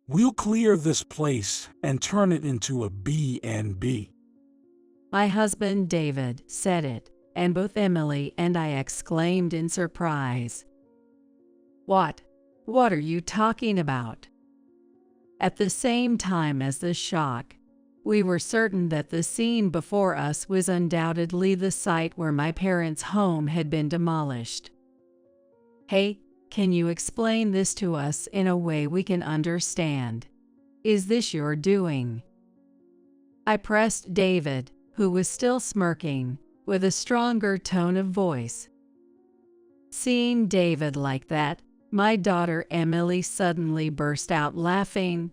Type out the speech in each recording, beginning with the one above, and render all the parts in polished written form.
We'll clear this place and turn it into a B&B. My husband David said it, and both Emily and I exclaimed in surprise. What? What are you talking about? At the same time as the shock, we were certain that the scene before us was undoubtedly the site where my parents' home had been demolished. Hey, can you explain this to us in a way we can understand? Is this your doing? I pressed David, who was still smirking, with a stronger tone of voice. Seeing David like that, my daughter Emily suddenly burst out laughing.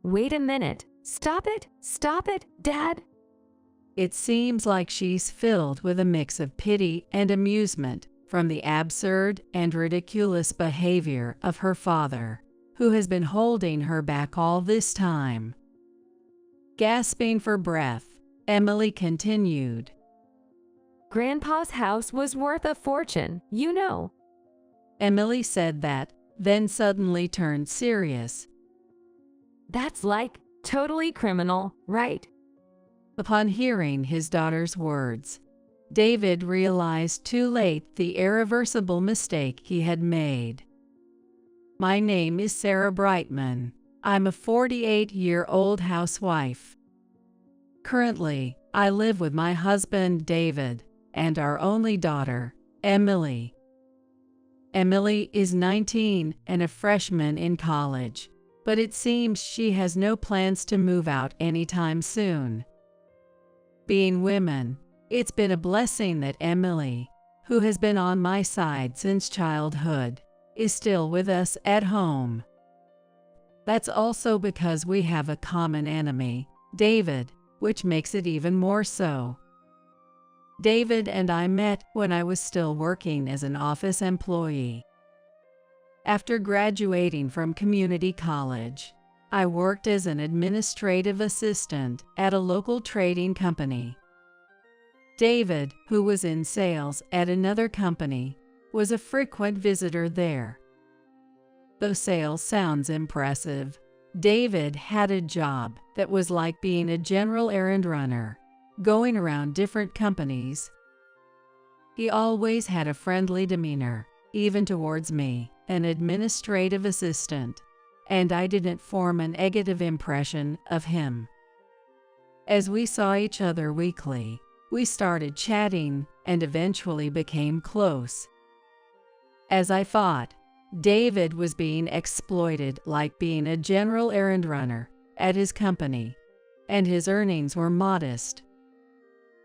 Wait a minute. Stop it! Stop it, Dad! It seems like she's filled with a mix of pity and amusement from the absurd and ridiculous behavior of her father, who has been holding her back all this time. Gasping for breath, Emily continued. Grandpa's house was worth a fortune, you know. Emily said that, then suddenly turned serious. That's like totally criminal, right? Upon hearing his daughter's words, David realized too late the irreversible mistake he had made. My name is Sarah Brightman. I'm a 48-year-old housewife. Currently, I live with my husband David and our only daughter, Emily. Emily is 19 and a freshman in college, but it seems she has no plans to move out anytime soon. Being women, it's been a blessing that Emily, who has been on my side since childhood, is still with us at home. That's also because we have a common enemy, David, which makes it even more so. David and I met when I was still working as an office employee. After graduating from community college, I worked as an administrative assistant at a local trading company. David, who was in sales at another company, was a frequent visitor there. Though sales sounds impressive, David had a job that was like being a general errand runner, going around different companies. He always had a friendly demeanor, even towards me, an administrative assistant, and I didn't form a negative impression of him. As we saw each other weekly, we started chatting and eventually became close. As I thought, David was being exploited like being a general errand runner at his company, and his earnings were modest.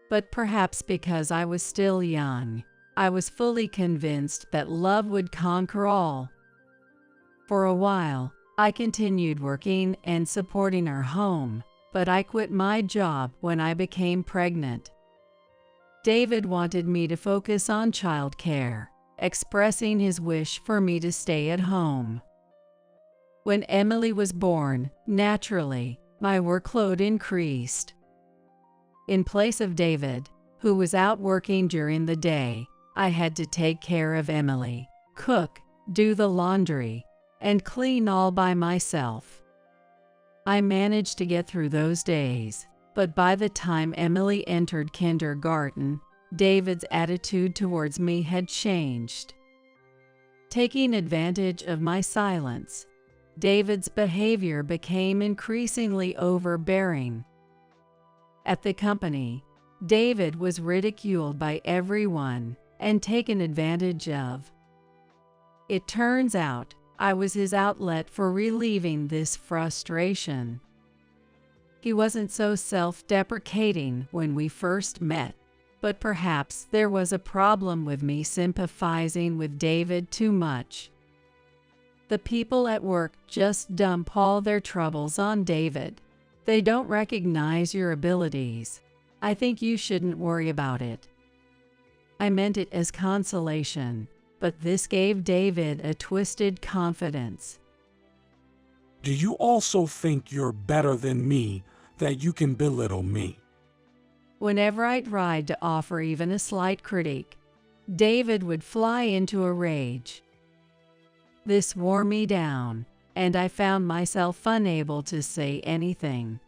But perhaps because I was still young, I was fully convinced that love would conquer all. For a while, I continued working and supporting our home, but I quit my job when I became pregnant. David wanted me to focus on childcare, expressing his wish for me to stay at home. When Emily was born, naturally, my workload increased. In place of David, who was out working during the day, I had to take care of Emily, cook, do the laundry, and clean all by myself. I managed to get through those days, but by the time Emily entered kindergarten, David's attitude towards me had changed. Taking advantage of my silence, David's behavior became increasingly overbearing. At the company, David was ridiculed by everyone and taken advantage of. It turns out I was his outlet for relieving this frustration. He wasn't so self-deprecating when we first met, but perhaps there was a problem with me sympathizing with David too much. The people at work just dump all their troubles on David. They don't recognize your abilities. I think you shouldn't worry about it. I meant it as consolation, but this gave David a twisted confidence. Do you also think you're better than me, that you can belittle me? Whenever I tried to offer even a slight critique, David would fly into a rage. This wore me down, and I found myself unable to say anything.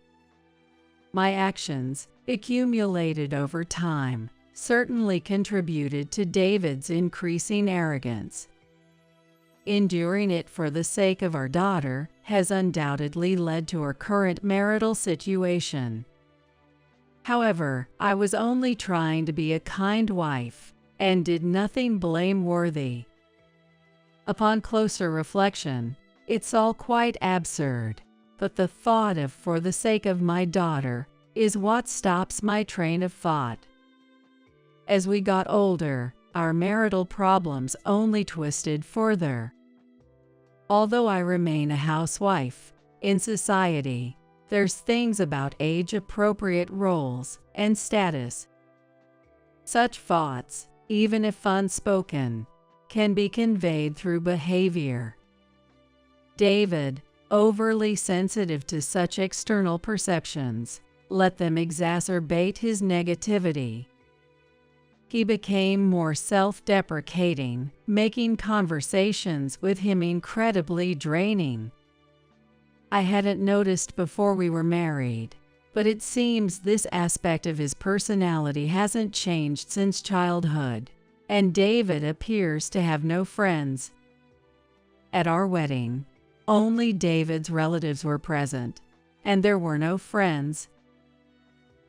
My actions, accumulated over time, certainly contributed to David's increasing arrogance. Enduring it for the sake of our daughter has undoubtedly led to our current marital situation. However, I was only trying to be a kind wife and did nothing blameworthy. Upon closer reflection, it's all quite absurd, but the thought of "for the sake of my daughter" is what stops my train of thought. As we got older, our marital problems only twisted further. Although I remain a housewife, in society, there's things about age-appropriate roles and status. Such thoughts, even if unspoken, can be conveyed through behavior. David, overly sensitive to such external perceptions, let them exacerbate his negativity. He became more self-deprecating, making conversations with him incredibly draining. I hadn't noticed before we were married, but it seems this aspect of his personality hasn't changed since childhood, and David appears to have no friends. At our wedding, only David's relatives were present, and there were no friends.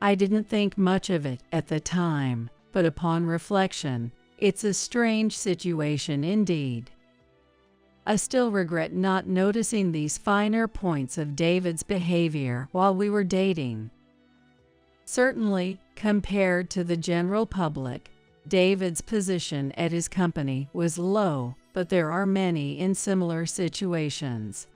I didn't think much of it at the time, but upon reflection, it's a strange situation indeed. I still regret not noticing these finer points of David's behavior while we were dating. Certainly, compared to the general public, David's position at his company was low, but there are many in similar situations.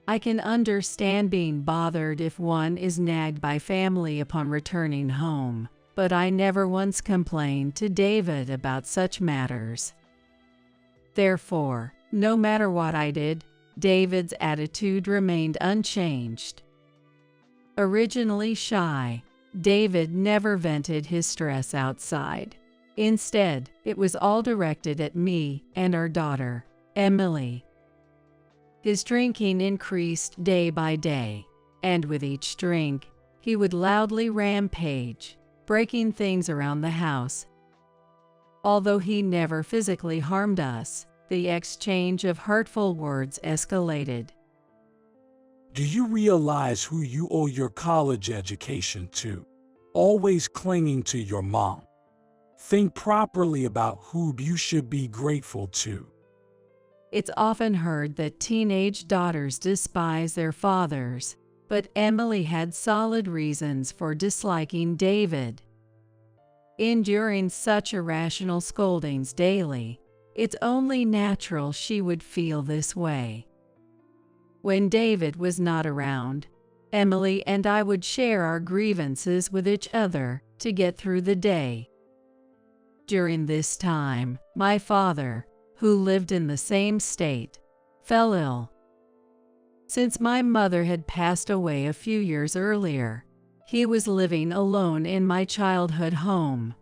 I can understand being bothered if one is nagged by family upon returning home, but I never once complained to David about such matters. Therefore, no matter what I did, David's attitude remained unchanged. Originally shy, David never vented his stress outside. Instead, it was all directed at me and our daughter, Emily. His drinking increased day by day, and with each drink, he would loudly rampage, breaking things around the house. Although he never physically harmed us, the exchange of hurtful words escalated. Do you realize who you owe your college education to? Always clinging to your mom. Think properly about who you should be grateful to. It's often heard that teenage daughters despise their fathers, but Emily had solid reasons for disliking David. Enduring such irrational scoldings daily, it's only natural she would feel this way. When David was not around, Emily and I would share our grievances with each other to get through the day. During this time, my father, who lived in the same state, fell ill. Since my mother had passed away a few years earlier, he was living alone in my childhood home.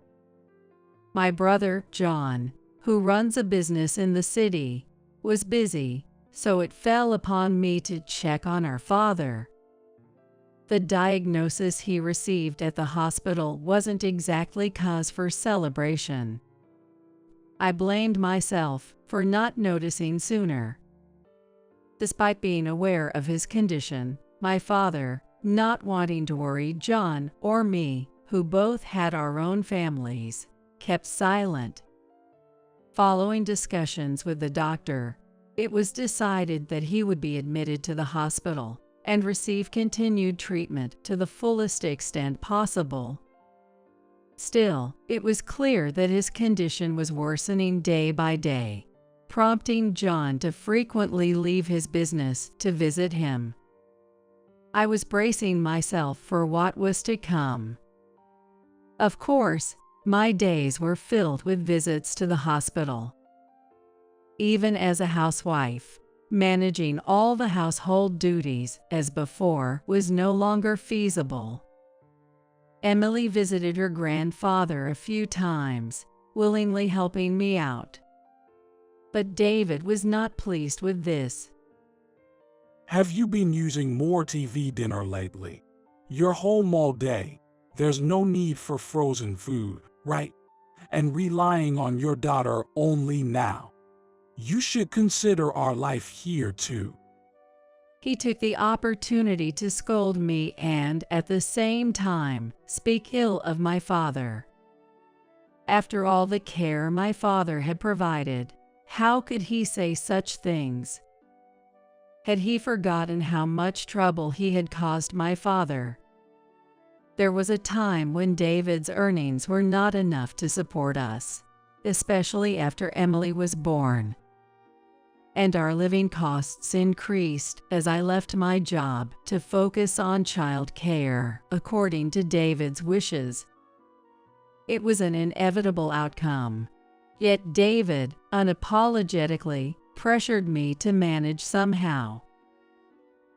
My brother, John, who runs a business in the city, was busy, so it fell upon me to check on our father. The diagnosis he received at the hospital wasn't exactly cause for celebration. I blamed myself for not noticing sooner. Despite being aware of his condition, my father, not wanting to worry John or me, who both had our own families, kept silent. Following discussions with the doctor, it was decided that he would be admitted to the hospital and receive continued treatment to the fullest extent possible. Still, it was clear that his condition was worsening day by day, prompting John to frequently leave his business to visit him. I was bracing myself for what was to come. Of course, my days were filled with visits to the hospital. Even as a housewife, managing all the household duties as before was no longer feasible. Emily visited her grandfather a few times, willingly helping me out. But David was not pleased with this. Have you been using more TV dinner lately? You're home all day. There's no need for frozen food, right? And relying on your daughter only now. You should consider our life here too. He took the opportunity to scold me and, at the same time, speak ill of my father. After all the care my father had provided, how could he say such things? Had he forgotten how much trouble he had caused my father? There was a time when David's earnings were not enough to support us, especially after Emily was born. And our living costs increased as I left my job to focus on child care, according to David's wishes. It was an inevitable outcome. Yet David, unapologetically, pressured me to manage somehow.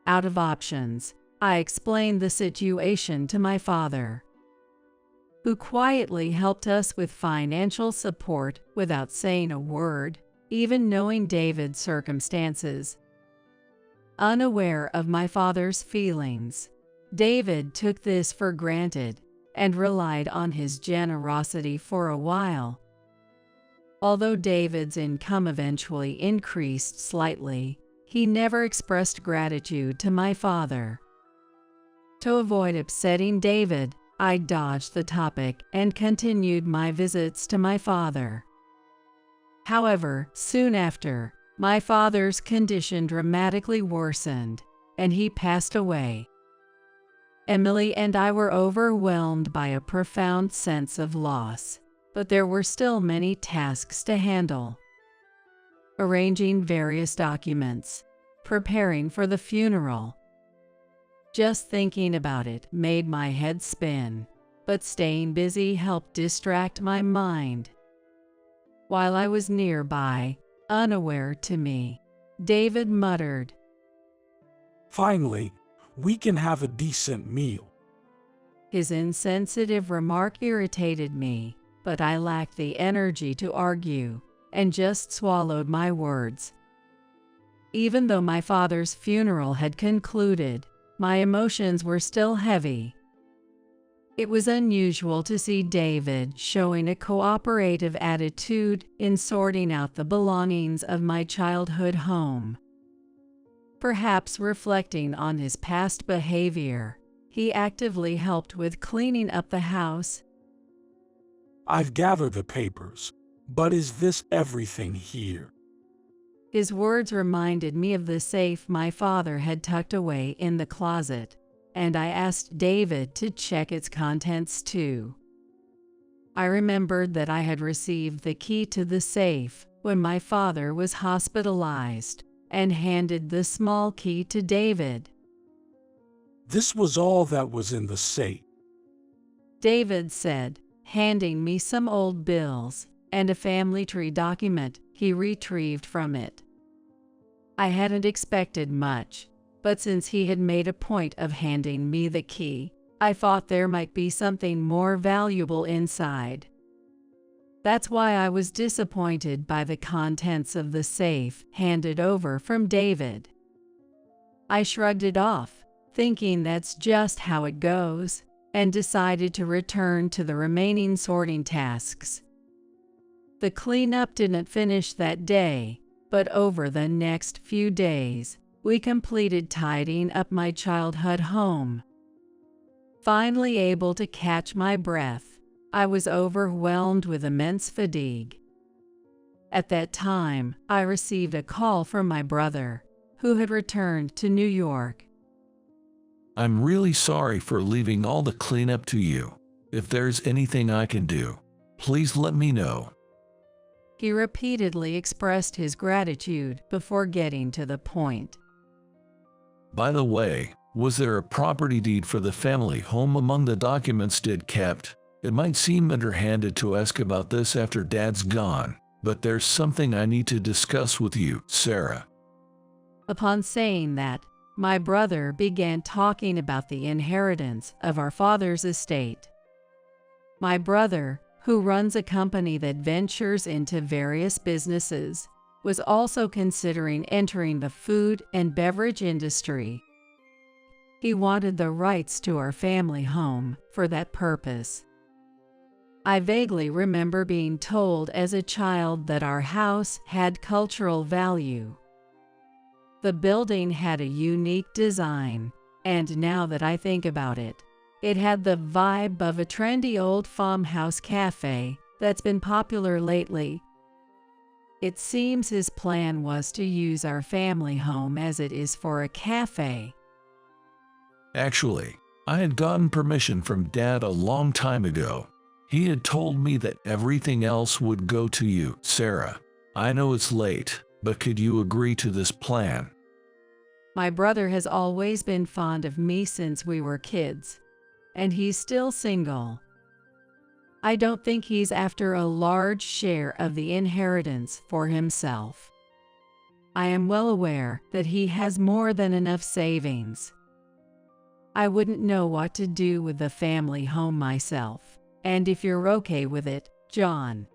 Out of options, I explained the situation to my father, who quietly helped us with financial support without saying a word, even knowing David's circumstances. Unaware of my father's feelings, David took this for granted and relied on his generosity for a while. Although David's income eventually increased slightly, he never expressed gratitude to my father. To avoid upsetting David, I dodged the topic and continued my visits to my father. However, soon after, my father's condition dramatically worsened, and he passed away. Emily and I were overwhelmed by a profound sense of loss, but there were still many tasks to handle. Arranging various documents, preparing for the funeral. Just thinking about it made my head spin, but staying busy helped distract my mind. While I was nearby, unaware to me, David muttered, "Finally, we can have a decent meal." His insensitive remark irritated me, but I lacked the energy to argue, and just swallowed my words. Even though my father's funeral had concluded, my emotions were still heavy. It was unusual to see David showing a cooperative attitude in sorting out the belongings of my childhood home. Perhaps reflecting on his past behavior, he actively helped with cleaning up the house. "I've gathered the papers, but is this everything here?" His words reminded me of the safe my father had tucked away in the closet, and I asked David to check its contents too. I remembered that I had received the key to the safe when my father was hospitalized, and handed the small key to David. "This was all that was in the safe," David said, handing me some old bills and a family tree document he retrieved from it. I hadn't expected much, but since he had made a point of handing me the key, I thought there might be something more valuable inside. That's why I was disappointed by the contents of the safe handed over from David. I shrugged it off, thinking that's just how it goes, and decided to return to the remaining sorting tasks. The cleanup didn't finish that day, but over the next few days, we completed tidying up my childhood home. Finally able to catch my breath, I was overwhelmed with immense fatigue. At that time, I received a call from my brother, who had returned to New York. "I'm really sorry for leaving all the cleanup to you. If there's anything I can do, please let me know." He repeatedly expressed his gratitude before getting to the point. "By the way, was there a property deed for the family home among the documents Dad kept? It might seem underhanded to ask about this after Dad's gone, but there's something I need to discuss with you, Sarah." Upon saying that, my brother began talking about the inheritance of our father's estate. My brother, who runs a company that ventures into various businesses, was also considering entering the food and beverage industry. He wanted the rights to our family home for that purpose. I vaguely remember being told as a child that our house had cultural value. The building had a unique design, and now that I think about it, it had the vibe of a trendy old farmhouse cafe that's been popular lately. It seems his plan was to use our family home as it is for a cafe. Actually, I had gotten permission from Dad a long time ago. He had told me that everything else would go to you, Sarah. I know it's late, but could you agree to this plan? My brother has always been fond of me since we were kids, and he's still single. I don't think he's after a large share of the inheritance for himself. I am well aware that he has more than enough savings. I wouldn't know what to do with the family home myself, and if you're okay with it, John.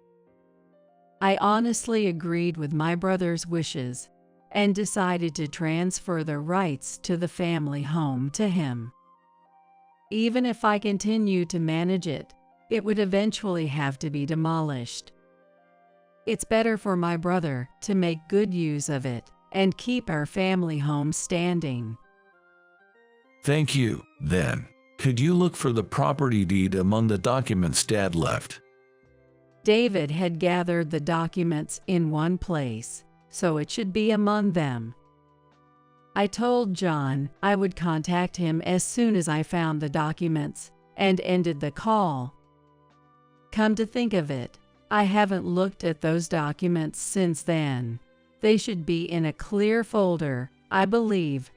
I honestly agreed with my brother's wishes and decided to transfer the rights to the family home to him. Even if I continue to manage it, it would eventually have to be demolished. It's better for my brother to make good use of it and keep our family home standing. Thank you, then. Could you look for the property deed among the documents Dad left? David had gathered the documents in one place, so it should be among them. I told John I would contact him as soon as I found the documents and ended the call. Come to think of it, I haven't looked at those documents since then. They should be in a clear folder, I believe.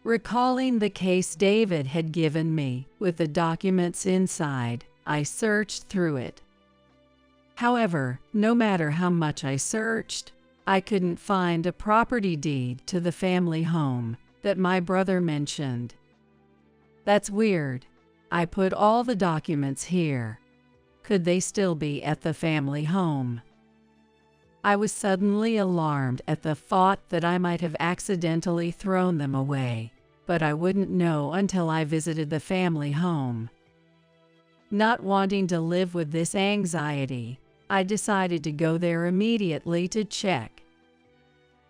Recalling the case David had given me with the documents inside, I searched through it. However, no matter how much I searched, I couldn't find a property deed to the family home that my brother mentioned. That's weird. I put all the documents here. Could they still be at the family home? I was suddenly alarmed at the thought that I might have accidentally thrown them away, but I wouldn't know until I visited the family home. Not wanting to live with this anxiety, I decided to go there immediately to check.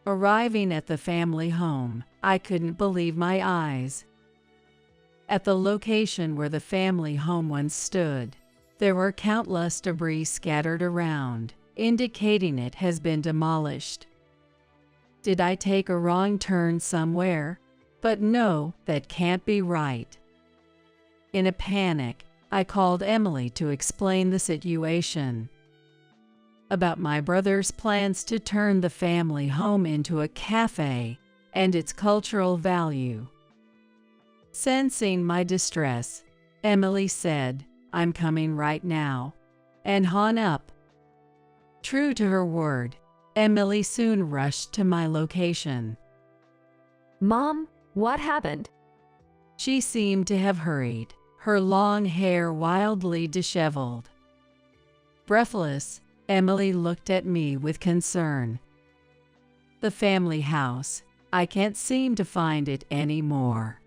Arriving at the family home, I couldn't believe my eyes. At the location where the family home once stood, there were countless debris scattered around, indicating it has been demolished. Did I take a wrong turn somewhere? But no, that can't be right. In a panic, I called Emily to explain the situation. About my brother's plans to turn the family home into a cafe and its cultural value. Sensing my distress, Emily said, "I'm coming right now," and hung up. True to her word, Emily soon rushed to my location. Mom, what happened? She seemed to have hurried, her long hair wildly disheveled. Breathless, Emily looked at me with concern. "The family house. I can't seem to find it anymore."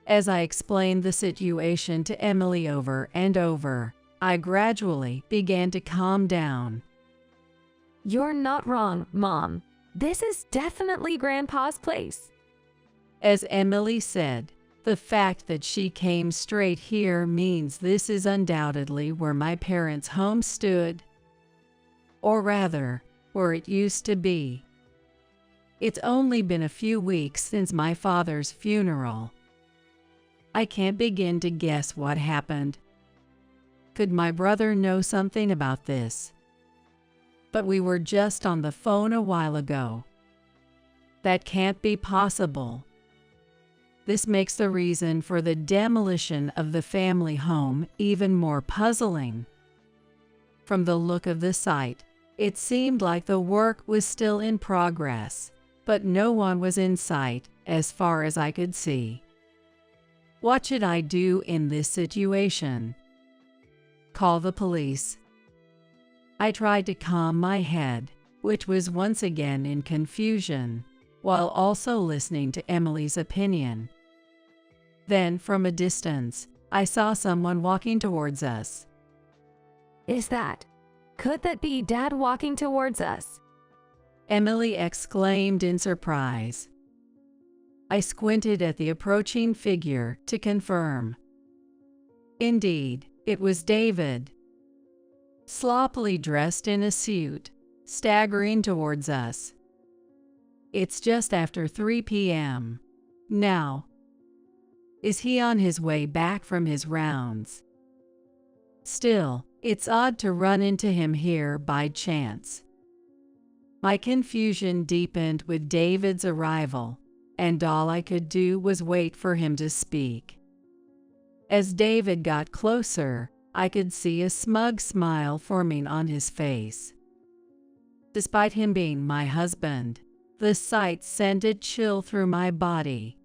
As I explained the situation to Emily over and over, I gradually began to calm down. You're not wrong, Mom. This is definitely Grandpa's place. As Emily said, the fact that she came straight here means this is undoubtedly where my parents' home stood. Or rather, where it used to be. It's only been a few weeks since my father's funeral. I can't begin to guess what happened. Could my brother know something about this? But we were just on the phone a while ago. That can't be possible. This makes the reason for the demolition of the family home even more puzzling. From the look of the site, it seemed like the work was still in progress, but no one was in sight as far as I could see. What should I do in this situation? Call the police. I tried to calm my head, which was once again in confusion, while also listening to Emily's opinion. Then, from a distance, I saw someone walking towards us. Could that be Dad walking towards us? Emily exclaimed in surprise. I squinted at the approaching figure to confirm. Indeed, it was David, sloppily dressed in a suit, staggering towards us. It's just after 3 p.m. now. Is he on his way back from his rounds? Still, it's odd to run into him here by chance. My confusion deepened with David's arrival, and all I could do was wait for him to speak. As David got closer, I could see a smug smile forming on his face. Despite him being my husband, the sight sent a chill through my body.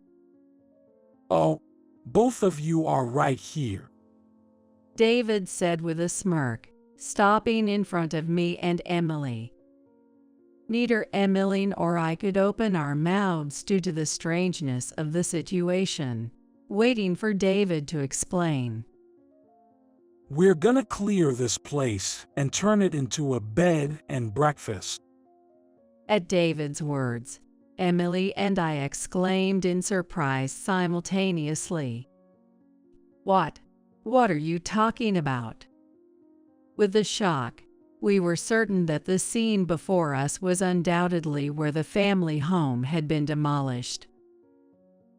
Oh, both of you are right here, David said with a smirk, stopping in front of me and Emily. Neither Emily nor I could open our mouths due to the strangeness of the situation, waiting for David to explain. We're gonna clear this place and turn it into a bed and breakfast. At David's words, Emily and I exclaimed in surprise simultaneously. What are you talking about? With the shock, we were certain that the scene before us was undoubtedly where the family home had been demolished.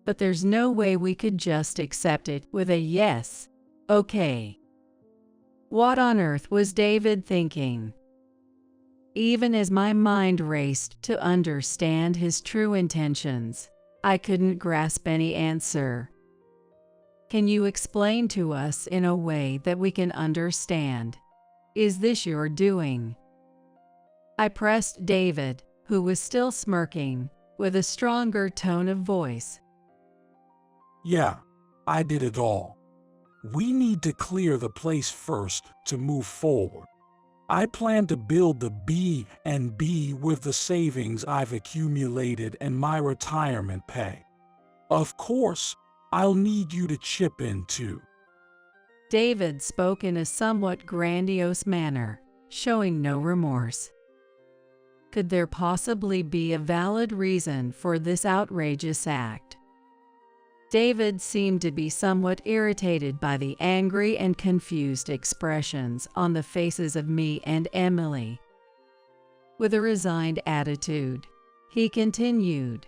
But there's no way we could just accept it with a yes, okay. What on earth was David thinking? Even as my mind raced to understand his true intentions, I couldn't grasp any answer. Can you explain to us in a way that we can understand? Is this your doing? I pressed David, who was still smirking, with a stronger tone of voice. Yeah, I did it all. We need to clear the place first to move forward. I plan to build the B&B with the savings I've accumulated and my retirement pay. Of course, I'll need you to chip in too. David spoke in a somewhat grandiose manner, showing no remorse. Could there possibly be a valid reason for this outrageous act? David seemed to be somewhat irritated by the angry and confused expressions on the faces of me and Emily. With a resigned attitude, he continued.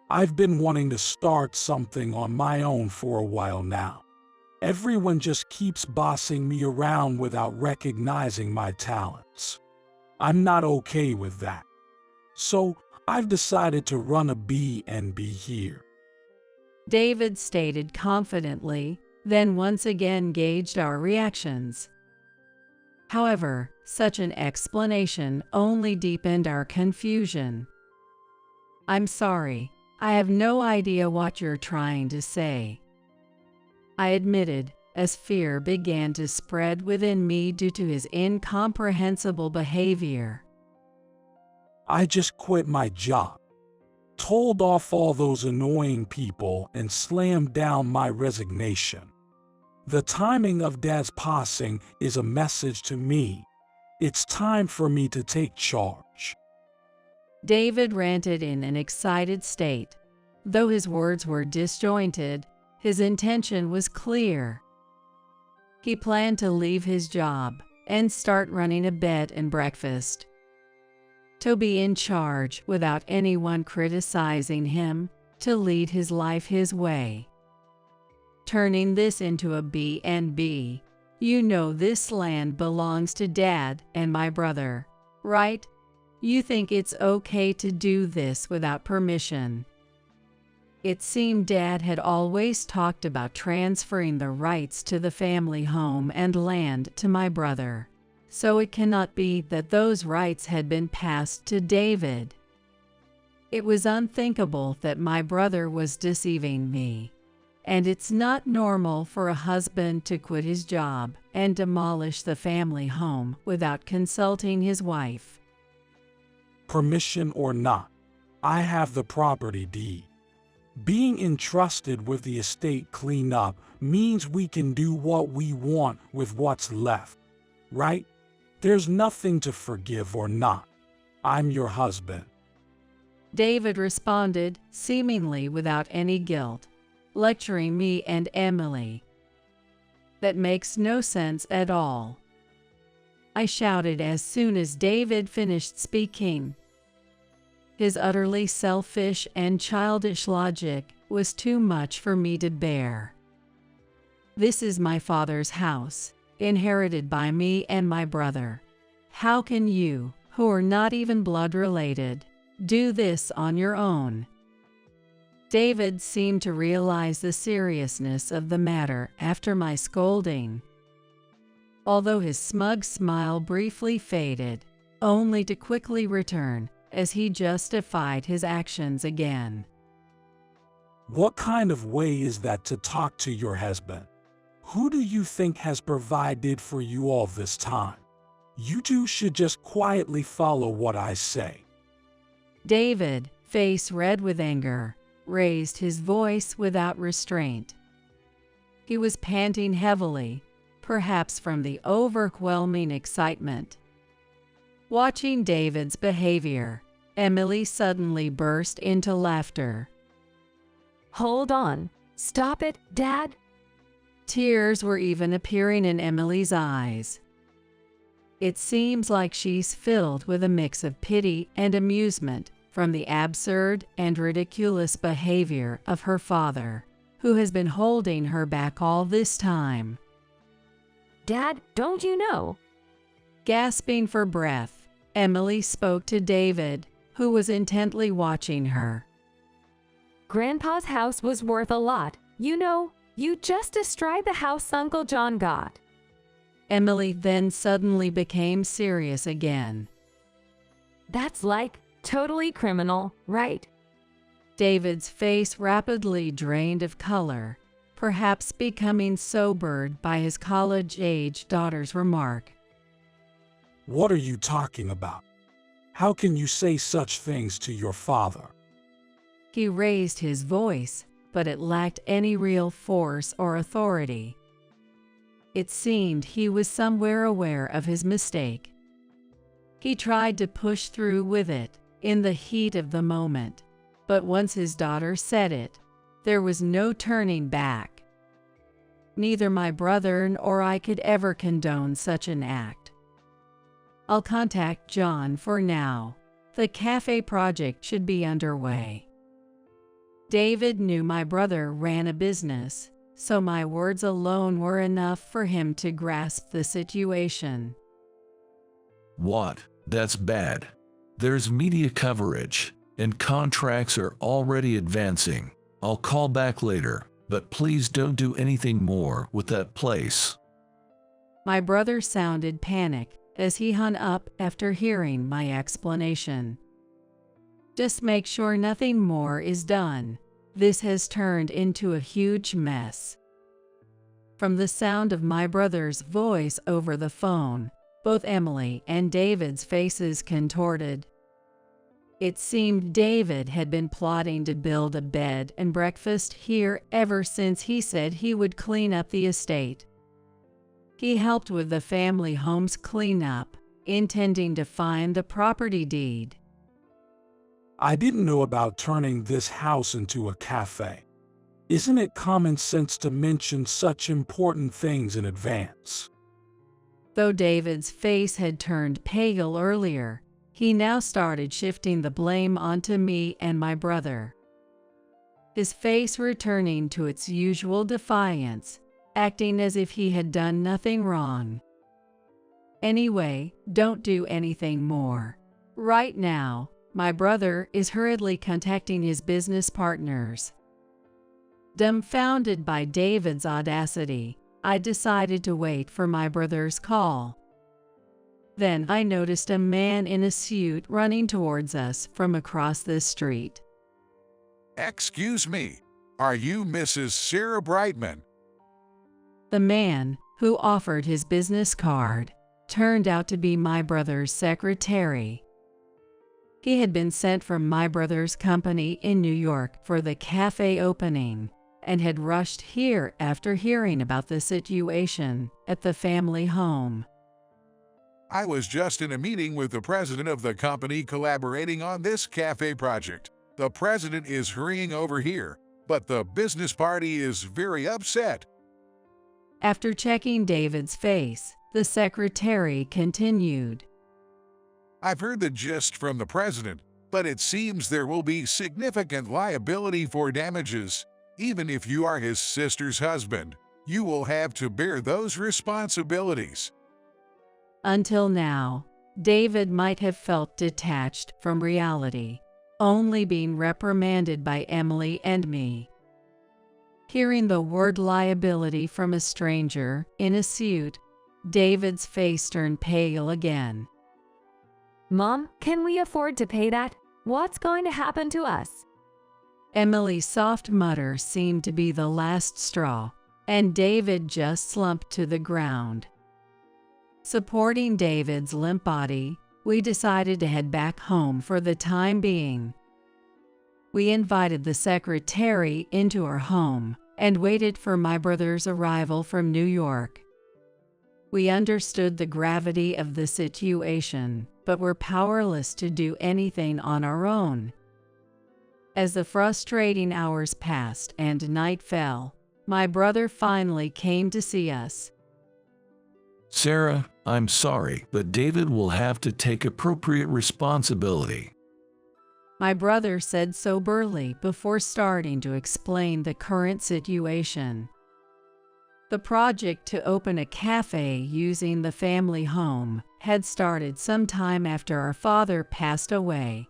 I've been wanting to start something on my own for a while now. Everyone just keeps bossing me around without recognizing my talents. I'm not okay with that. So I've decided to run a B&B here. David stated confidently, then once again gauged our reactions. However, such an explanation only deepened our confusion. I'm sorry, I have no idea what you're trying to say, I admitted, as fear began to spread within me due to his incomprehensible behavior. I just quit my job, told off all those annoying people, and slammed down my resignation. The timing of Dad's passing is a message to me. It's time for me to take charge. David ranted in an excited state. Though his words were disjointed, his intention was clear. He planned to leave his job and start running a bed and breakfast. To be in charge without anyone criticizing him, to lead his life his way. Turning this into a B&B, you know this land belongs to Dad and my brother, right? You think it's okay to do this without permission. It seemed Dad had always talked about transferring the rights to the family home and land to my brother, so it cannot be that those rights had been passed to David. It was unthinkable that my brother was deceiving me, and it's not normal for a husband to quit his job and demolish the family home without consulting his wife. permission or not. I have the property deed. Being entrusted with the estate cleanup means we can do what we want with what's left, right? There's nothing to forgive or not. I'm your husband. David responded, seemingly without any guilt, lecturing me and Emily. That makes no sense at all, I shouted as soon as David finished speaking. His utterly selfish and childish logic was too much for me to bear. This is my father's house, inherited by me and my brother. How can you, who are not even blood related, do this on your own? David seemed to realize the seriousness of the matter after my scolding, although his smug smile briefly faded, only to quickly return as he justified his actions again. What kind of way is that to talk to your husband? Who do you think has provided for you all this time? You two should just quietly follow what I say. David, face red with anger, raised his voice without restraint. He was panting heavily, perhaps from the overwhelming excitement. Watching David's behavior, Emily suddenly burst into laughter. Hold on. Stop it, Dad. Tears were even appearing in Emily's eyes. It seems like she's filled with a mix of pity and amusement from the absurd and ridiculous behavior of her father, who has been holding her back all this time. Dad, don't you know? Gasping for breath, Emily spoke to David, who was intently watching her. Grandpa's house was worth a lot. You know, you just described the house Uncle John got. Emily then suddenly became serious again. That's like totally criminal, right? David's face rapidly drained of color, perhaps becoming sobered by his college-age daughter's remark. What are you talking about? How can you say such things to your father? He raised his voice, but it lacked any real force or authority. It seemed he was somewhere aware of his mistake. He tried to push through with it in the heat of the moment, but once his daughter said it, there was no turning back. Neither my brother nor I could ever condone such an act. I'll contact John for now. The cafe project should be underway. David knew my brother ran a business, so my words alone were enough for him to grasp the situation. What? That's bad. There's media coverage, and contracts are already advancing. I'll call back later, but please don't do anything more with that place. My brother sounded panicked as he hung up after hearing my explanation. Just make sure nothing more is done. This has turned into a huge mess. From the sound of my brother's voice over the phone, both Emily and David's faces contorted. It seemed David had been plotting to build a bed and breakfast here ever since he said he would clean up the estate. He helped with the family home's cleanup, intending to find the property deed. I didn't know about turning this house into a cafe. Isn't it common sense to mention such important things in advance? Though David's face had turned pale earlier, he now started shifting the blame onto me and my brother. His face returning to its usual defiance, acting as if he had done nothing wrong. Anyway, don't do anything more. Right now, my brother is hurriedly contacting his business partners. Dumbfounded by David's audacity, I decided to wait for my brother's call. Then I noticed a man in a suit running towards us from across the street. Excuse me, are you Mrs. Sarah Brightman? The man, who offered his business card, turned out to be my brother's secretary. He had been sent from my brother's company in New York for the cafe opening and had rushed here after hearing about the situation at the family home. I was just in a meeting with the president of the company collaborating on this cafe project. The president is hurrying over here, but the business party is very upset. After checking David's face, the secretary continued. I've heard the gist from the president, but it seems there will be significant liability for damages. Even if you are his sister's husband, you will have to bear those responsibilities. Until now, David might have felt detached from reality, only being reprimanded by Emily and me. Hearing the word liability from a stranger in a suit, David's face turned pale again. Mom, can we afford to pay that? What's going to happen to us? Emily's soft mutter seemed to be the last straw, and David just slumped to the ground. Supporting David's limp body, we decided to head back home for the time being. We invited the secretary into our home and waited for my brother's arrival from New York. We understood the gravity of the situation, but were powerless to do anything on our own. As the frustrating hours passed and night fell, my brother finally came to see us. Sarah, I'm sorry, but David will have to take appropriate responsibility. My brother said soberly before starting to explain the current situation. The project to open a cafe using the family home had started sometime after our father passed away.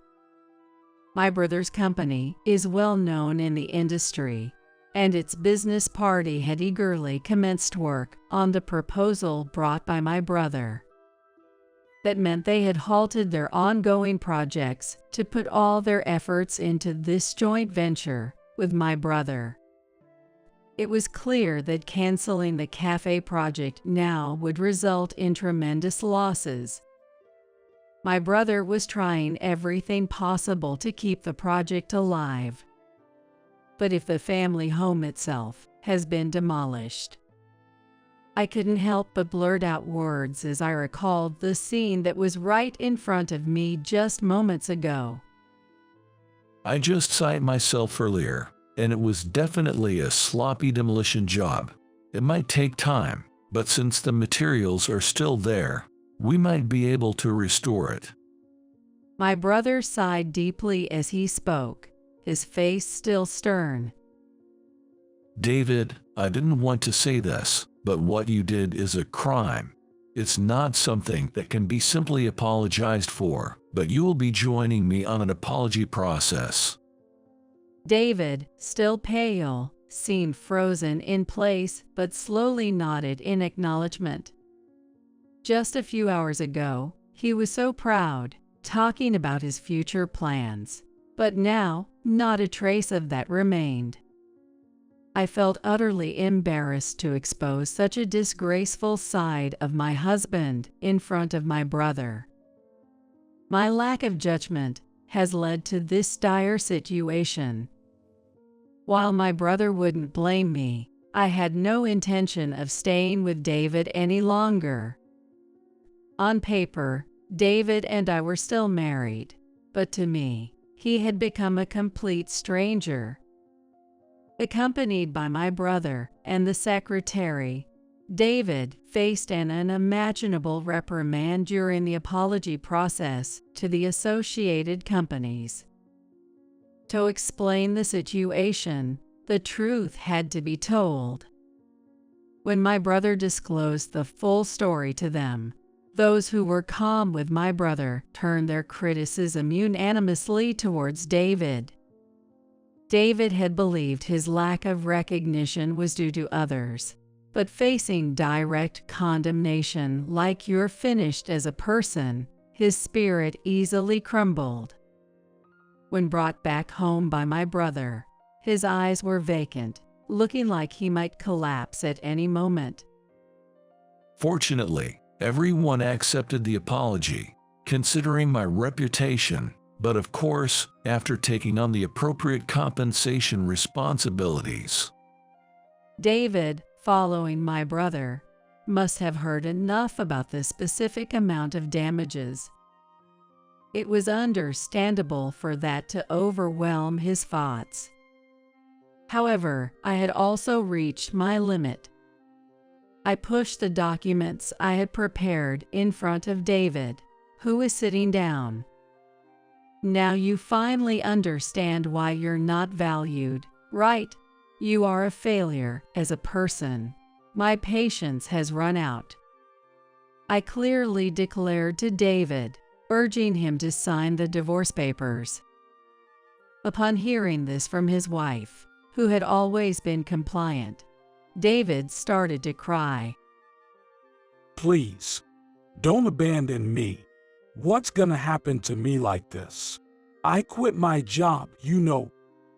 My brother's company is well known in the industry, and its business party had eagerly commenced work on the proposal brought by my brother. That meant they had halted their ongoing projects to put all their efforts into this joint venture with my brother. It was clear that canceling the cafe project now would result in tremendous losses. My brother was trying everything possible to keep the project alive. But if the family home itself has been demolished, I couldn't help but blurt out words as I recalled the scene that was right in front of me just moments ago. I just saw it myself earlier, and it was definitely a sloppy demolition job. It might take time, but since the materials are still there, we might be able to restore it. My brother sighed deeply as he spoke, his face still stern. David, I didn't want to say this, but what you did is a crime. It's not something that can be simply apologized for, but you will be joining me on an apology process. David, still pale, seemed frozen in place but slowly nodded in acknowledgement. Just a few hours ago, he was so proud, talking about his future plans, but now, not a trace of that remained. I felt utterly embarrassed to expose such a disgraceful side of my husband in front of my brother. My lack of judgment has led to this dire situation. While my brother wouldn't blame me, I had no intention of staying with David any longer. On paper, David and I were still married, but to me, he had become a complete stranger. Accompanied by my brother and the secretary, David faced an unimaginable reprimand during the apology process to the associated companies. To explain the situation, the truth had to be told. When my brother disclosed the full story to them, those who were calm with my brother turned their criticism unanimously towards David. David had believed his lack of recognition was due to others, but facing direct condemnation like "you're finished as a person," his spirit easily crumbled. When brought back home by my brother, his eyes were vacant, looking like he might collapse at any moment. Fortunately, everyone accepted the apology, considering my reputation. but of course, after taking on the appropriate compensation responsibilities. David, following my brother, must have heard enough about the specific amount of damages. It was understandable for that to overwhelm his thoughts. However, I had also reached my limit. I pushed the documents I had prepared in front of David, who was sitting down. Now you finally understand why you're not valued, right? You are a failure as a person. My patience has run out. I clearly declared to David, urging him to sign the divorce papers. Upon hearing this from his wife, who had always been compliant, David started to cry. Please, don't abandon me. What's gonna happen to me like this? I quit my job, you know.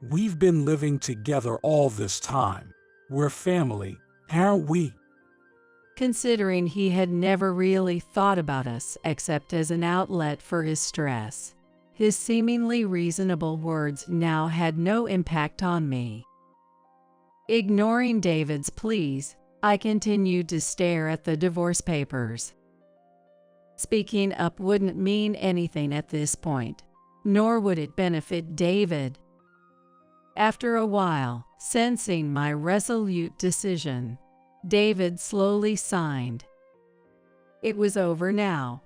We've been living together all this time. We're family, aren't we? Considering he had never really thought about us except as an outlet for his stress, his seemingly reasonable words now had no impact on me. Ignoring David's pleas, I continued to stare at the divorce papers. Speaking up wouldn't mean anything at this point, nor would it benefit David. After a while, sensing my resolute decision, David slowly signed. It was over now.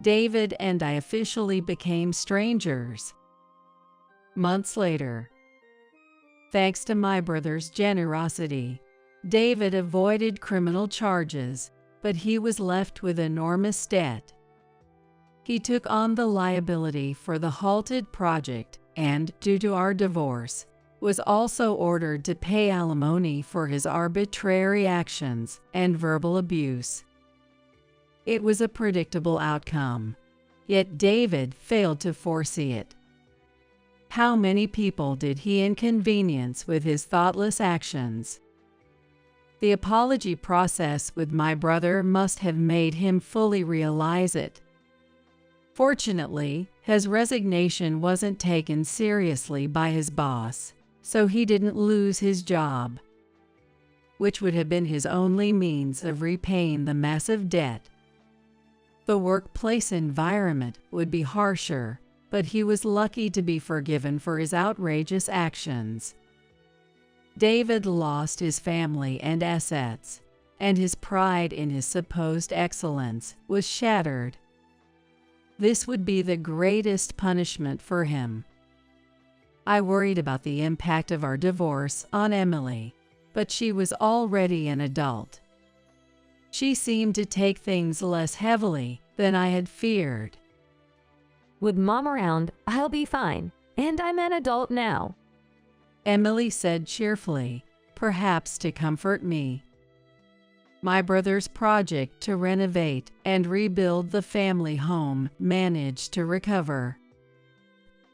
David and I officially became strangers. Months later, thanks to my brother's generosity, David avoided criminal charges, but he was left with enormous debt. He took on the liability for the halted project and, due to our divorce, was also ordered to pay alimony for his arbitrary actions and verbal abuse. It was a predictable outcome, yet David failed to foresee it. How many people did he inconvenience with his thoughtless actions? The apology process with my brother must have made him fully realize it. Fortunately, his resignation wasn't taken seriously by his boss, so he didn't lose his job, which would have been his only means of repaying the massive debt. The workplace environment would be harsher, but he was lucky to be forgiven for his outrageous actions. David lost his family and assets, and his pride in his supposed excellence was shattered. This would be the greatest punishment for him. I worried about the impact of our divorce on Emily, but she was already an adult. She seemed to take things less heavily than I had feared. With Mom around, I'll be fine, and I'm an adult now, Emily said cheerfully, perhaps to comfort me. My brother's project to renovate and rebuild the family home managed to recover.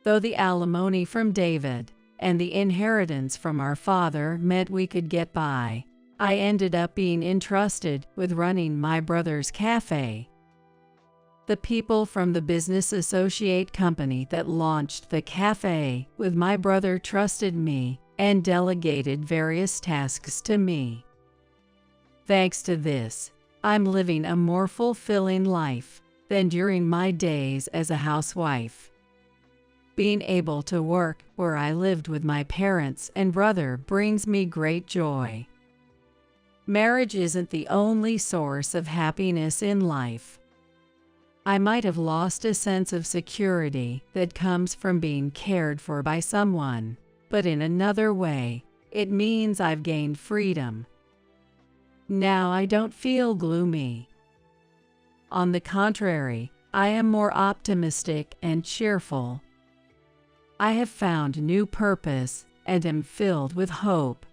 Though the alimony from David and the inheritance from our father meant we could get by, I ended up being entrusted with running my brother's cafe. The people from the business associate company that launched the cafe with my brother trusted me and delegated various tasks to me. Thanks to this, I'm living a more fulfilling life than during my days as a housewife. Being able to work where I lived with my parents and brother brings me great joy. Marriage isn't the only source of happiness in life. I might have lost a sense of security that comes from being cared for by someone, but in another way, it means I've gained freedom. Now I don't feel gloomy. On the contrary, I am more optimistic and cheerful. I have found new purpose and am filled with hope.